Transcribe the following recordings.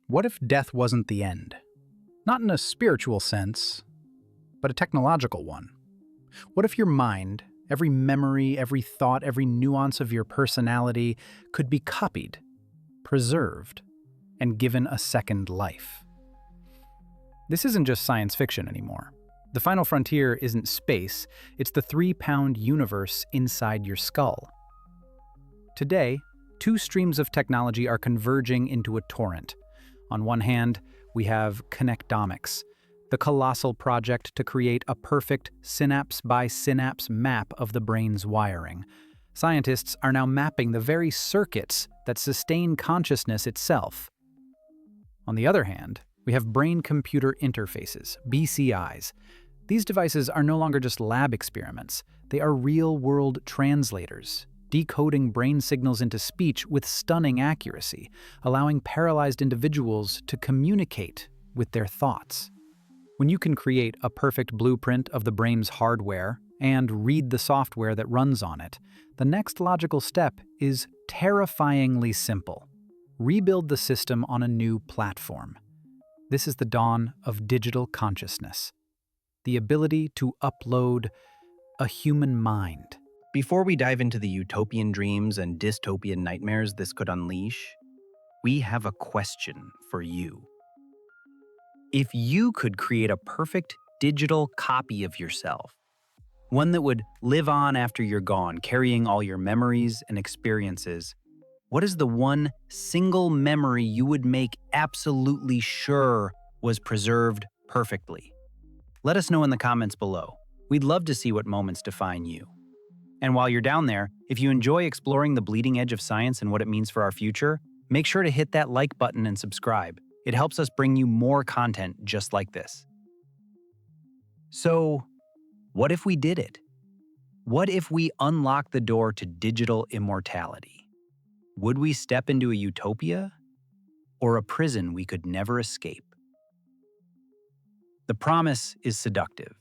What if death wasn't the end? Not in a spiritual sense, but a technological one. What if your mind, every memory, every thought, every nuance of your personality could be copied, preserved, and given a second life? This isn't just science fiction anymore. The final frontier isn't space, it's the 3-pound universe inside your skull. Today, two streams of technology are converging into a torrent. On one hand, we have connectomics, the colossal project to create a perfect synapse-by-synapse map of the brain's wiring. Scientists are now mapping the very circuits that sustain consciousness itself. On the other hand, we have brain-computer interfaces, BCIs. These devices are no longer just lab experiments. They are real-world translators, decoding brain signals into speech with stunning accuracy, allowing paralyzed individuals to communicate with their thoughts. When you can create a perfect blueprint of the brain's hardware and read the software that runs on it, the next logical step is terrifyingly simple. Rebuild the system on a new platform. This is the dawn of digital consciousness, the ability to upload a human mind. Before we dive into the utopian dreams and dystopian nightmares this could unleash, we have a question for you. If you could create a perfect digital copy of yourself, one that would live on after you're gone, carrying all your memories and experiences, what is the one single memory you would make absolutely sure was preserved perfectly? Let us know in the comments below. We'd love to see what moments define you. And while you're down there, if you enjoy exploring the bleeding edge of science and what it means for our future, make sure to hit that like button and subscribe. It helps us bring you more content just like this. So, what if we did it? What if we unlocked the door to digital immortality? Would we step into a utopia or a prison we could never escape? The promise is seductive.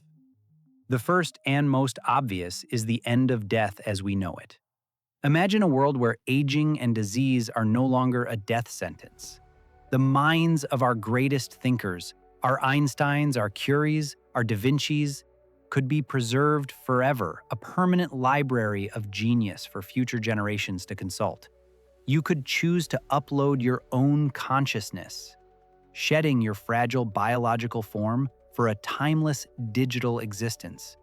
The first and most obvious is the end of death as we know it. Imagine a world where aging and disease are no longer a death sentence. The minds of our greatest thinkers, our Einsteins, our Curies, our Da Vincis, could be preserved forever, a permanent library of genius for future generations to consult. You could choose to upload your own consciousness, shedding your fragile biological form for a timeless digital existence.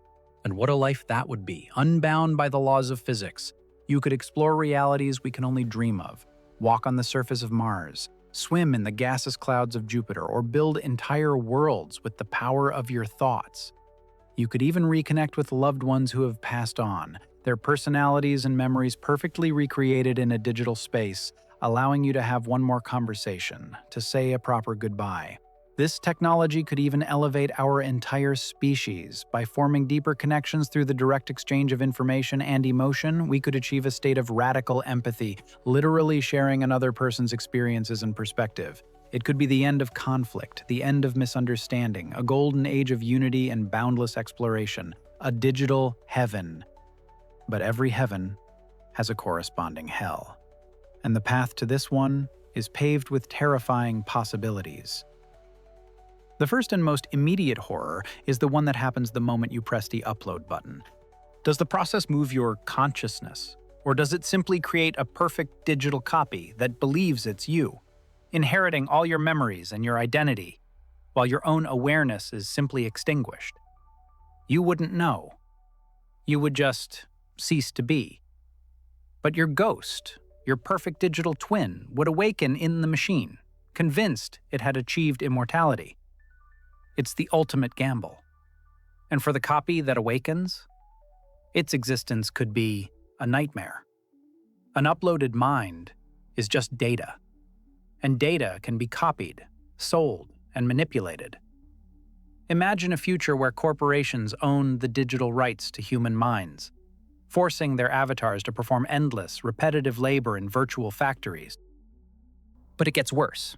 And what a life that would be, unbound by the laws of physics. You could explore realities we can only dream of, walk on the surface of Mars, swim in the gaseous clouds of Jupiter, or build entire worlds with the power of your thoughts. You could even reconnect with loved ones who have passed on, their personalities and memories perfectly recreated in a digital space, allowing you to have one more conversation, to say a proper goodbye. This technology could even elevate our entire species. By forming deeper connections through the direct exchange of information and emotion, we could achieve a state of radical empathy, literally sharing another person's experiences and perspective. It could be the end of conflict, the end of misunderstanding, a golden age of unity and boundless exploration, a digital heaven. But every heaven has a corresponding hell. And the path to this one is paved with terrifying possibilities. The first and most immediate horror is the one that happens the moment you press the upload button. Does the process move your consciousness? Or does it simply create a perfect digital copy that believes it's you, inheriting all your memories and your identity, while your own awareness is simply extinguished? You wouldn't know. You would just cease to be. But your ghost, your perfect digital twin, would awaken in the machine, convinced it had achieved immortality. It's the ultimate gamble. And for the copy that awakens, its existence could be a nightmare. An uploaded mind is just data, and data can be copied, sold, and manipulated. Imagine a future where corporations own the digital rights to human minds, forcing their avatars to perform endless, repetitive labor in virtual factories. But it gets worse.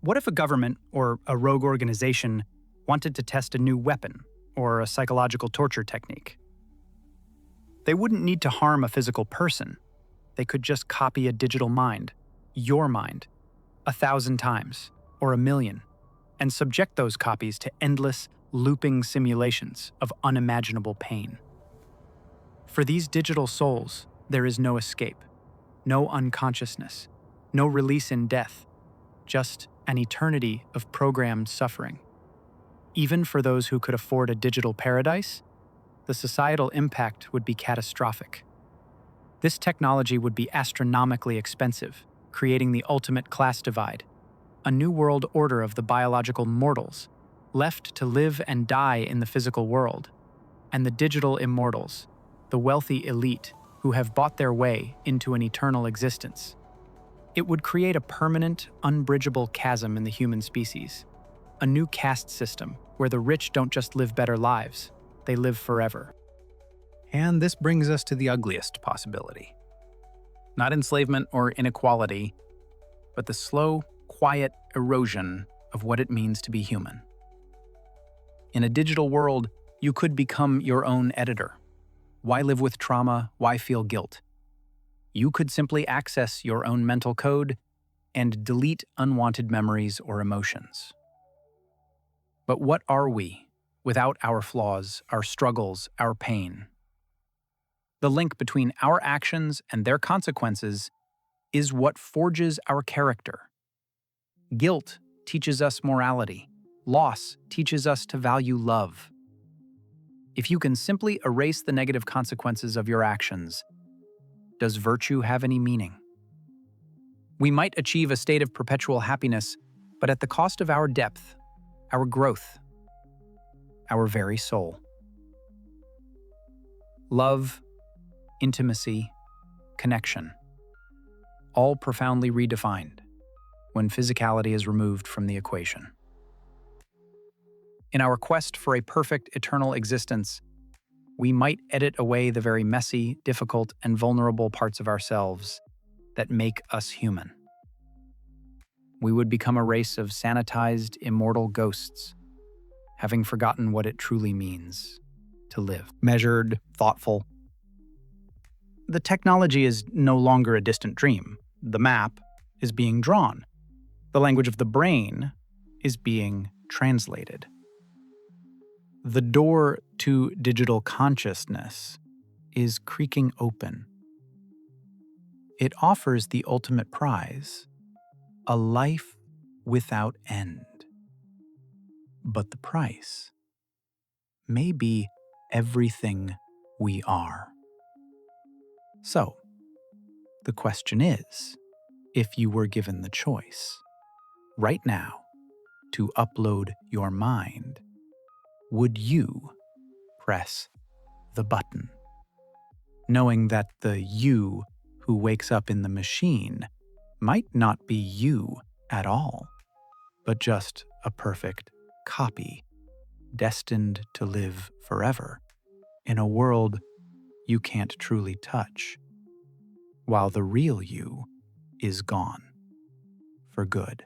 What if a government or a rogue organization wanted to test a new weapon or a psychological torture technique? They wouldn't need to harm a physical person. They could just copy a digital mind, your mind, 1,000 times, or a million, and subject those copies to endless, looping simulations of unimaginable pain. For these digital souls, there is no escape, no unconsciousness, no release in death, just an eternity of programmed suffering. Even for those who could afford a digital paradise, the societal impact would be catastrophic. This technology would be astronomically expensive, creating the ultimate class divide, a new world order of the biological mortals, left to live and die in the physical world, and the digital immortals, the wealthy elite who have bought their way into an eternal existence. It would create a permanent, unbridgeable chasm in the human species, a new caste system where the rich don't just live better lives, they live forever. And this brings us to the ugliest possibility. Not enslavement or inequality, but the slow, quiet erosion of what it means to be human. In a digital world, you could become your own editor. Why live with trauma? Why feel guilt? You could simply access your own mental code and delete unwanted memories or emotions. But what are we without our flaws, our struggles, our pain? The link between our actions and their consequences is what forges our character. Guilt teaches us morality. Loss teaches us to value love. If you can simply erase the negative consequences of your actions, does virtue have any meaning? We might achieve a state of perpetual happiness, but at the cost of our depth, our growth, our very soul. Love, intimacy, connection, all profoundly redefined when physicality is removed from the equation. In our quest for a perfect eternal existence, we might edit away the very messy, difficult, and vulnerable parts of ourselves that make us human. We would become a race of sanitized, immortal ghosts, having forgotten what it truly means to live. Measured, thoughtful. The technology is no longer a distant dream. The map is being drawn. The language of the brain is being translated. The door to digital consciousness is creaking open. It offers the ultimate prize, a life without end. But the price may be everything we are. So, the question is, if you were given the choice, right now, to upload your mind, would you press the button, knowing that the you who wakes up in the machine might not be you at all, but just a perfect copy, destined to live forever in a world you can't truly touch, while the real you is gone for good?